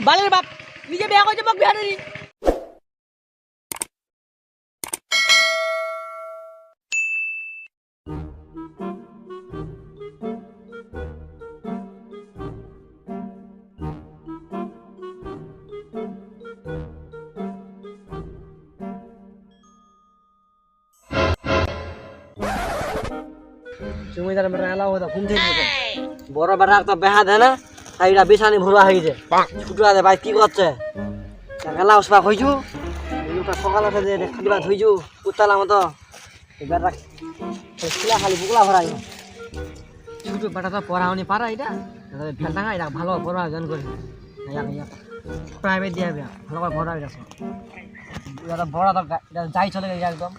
বালের বাপ নিজে বিয়া করছে বক বিয়া নেই। জমিদার বেটা এলা হতো ঘুম থেকে উঠে বড় বেটা একটা বেহা দেয় না তাইরা বিছানি ভরুয়া হয়ে যায় ছুটু আছে ভাই কি করছে এলা উসবা হইছু সকাল আছে যে খালিবা ধুইছু উত্তালা মতো বেটা খিলা খালি বুকলা ভরা ছুটু বেটাটা পড়াওনি পারা এটা ফেলটাঙ্গা এটা ভালো পড়া আয়োজন করে প্রাইভেট দিয়ে ভালো করে পড়া গেছে এটা বড় তো যাই চলে গেছে একদম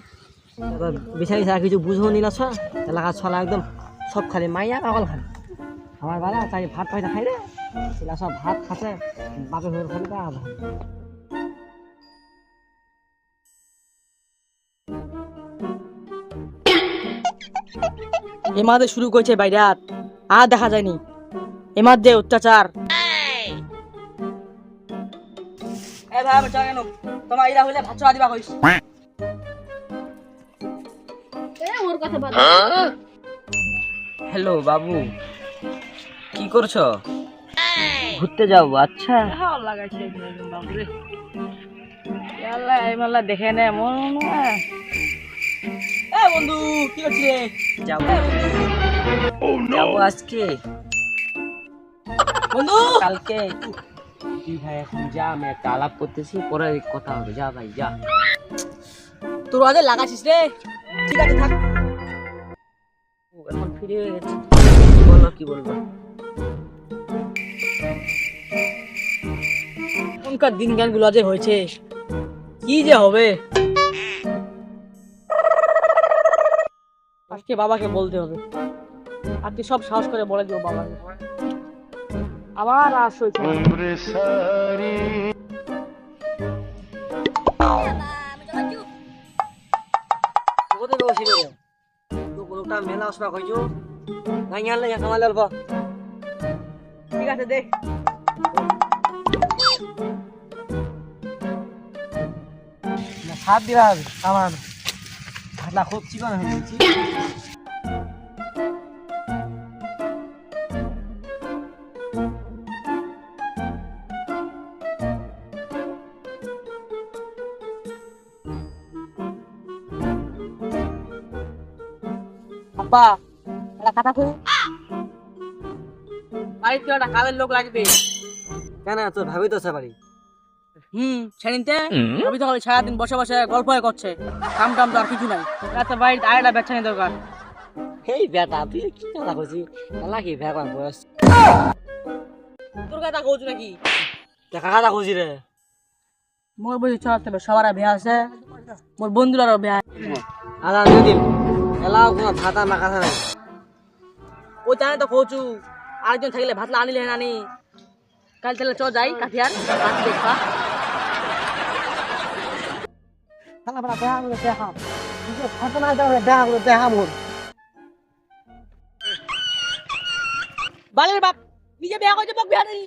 বিছানি ছাড়া কিছু বুঝো নিলাছ এলাকার ছলা একদম সব খালি মাইয়া পাগল খালি আমার বাড়া তাই ভাত পাইতে খাই রে এলা সব ভাত খাচ্ছে বাপে হয়ে খালি তা এমাদে শুরু করেছে বাইরাত আর দেখা যায়নি এমাদ যে অত্যাচার। এ ভাই আমি কেন তোমার ইরা হইলে ভাত চড়া দিবা কইস ওর কথা বল। হ্যালো বাবু কি করছো ঘুরতে যাও আচ্ছা ভালো লাগাইছে বাবুরে আল্লাহ এই মাল্লা দেখে নে মন এ বন্ধু কি করছিস রে যাবো যাবো আজকে বন্ধু কালকে তুই ভাই এখন যা আমি একটা আলাপ করতেছি পরে কথা হবে যা ভাই যা তোর আজ লাগাইছিস রে ঠিক আছে থাক এখন ফিরে গেছে বলো কি বলবো এখনকার দিন জ্ঞানগুলো যে হয়েছে কি যে হবে আজকে বাবাকে বলতে হবে আজকে সব সাহস করে বলে দিব বাবাকে আবার আস হয়েছে কোথায় বসে রে তো কোনটা মেলা আসবা কইছো নাই আনলে কামালে অল্প ঠিক আছে দেখ না সাত দিবা হবে আমার ভাতলা খুব চিকন হয়ে গেছে আব্বা একটা কথা কই বাড়িতে একটা কাজের লোক লাগবে কেন তোর ভাবি তো আছে বাড়ি সেদিনতে রবি তো সারাদিন বসে বসে গল্প করছে কাম টাম তো আর কিছু নাই রাতে বাড়িতে আরেকটা বেচানি দরকার হেই বেটা তুই কি কথা কইছিস এলা কি ভেগা বয়স তোর কথা কইছ নাকি দেখা কথা কইছি রে মোর বই চড়াতে হবে সবার বিয়া আছে মোর বন্ধুরারও বিয়া আদা দুদিন এলাও কোনো ভাতা মাখা নাই ওই জানে তো কচু আরেকজন থাকলে ভাতলা আনিলে নানি কাল তাহলে চ যাই কাঠিয়ার ভাত দেখবা খানা বড় দেখা করে দেখা নিজে ভাত না দাও দেখা করে দেখা মোর বালের বাপ নিজে বিয়া করছে বক বিয়া নেই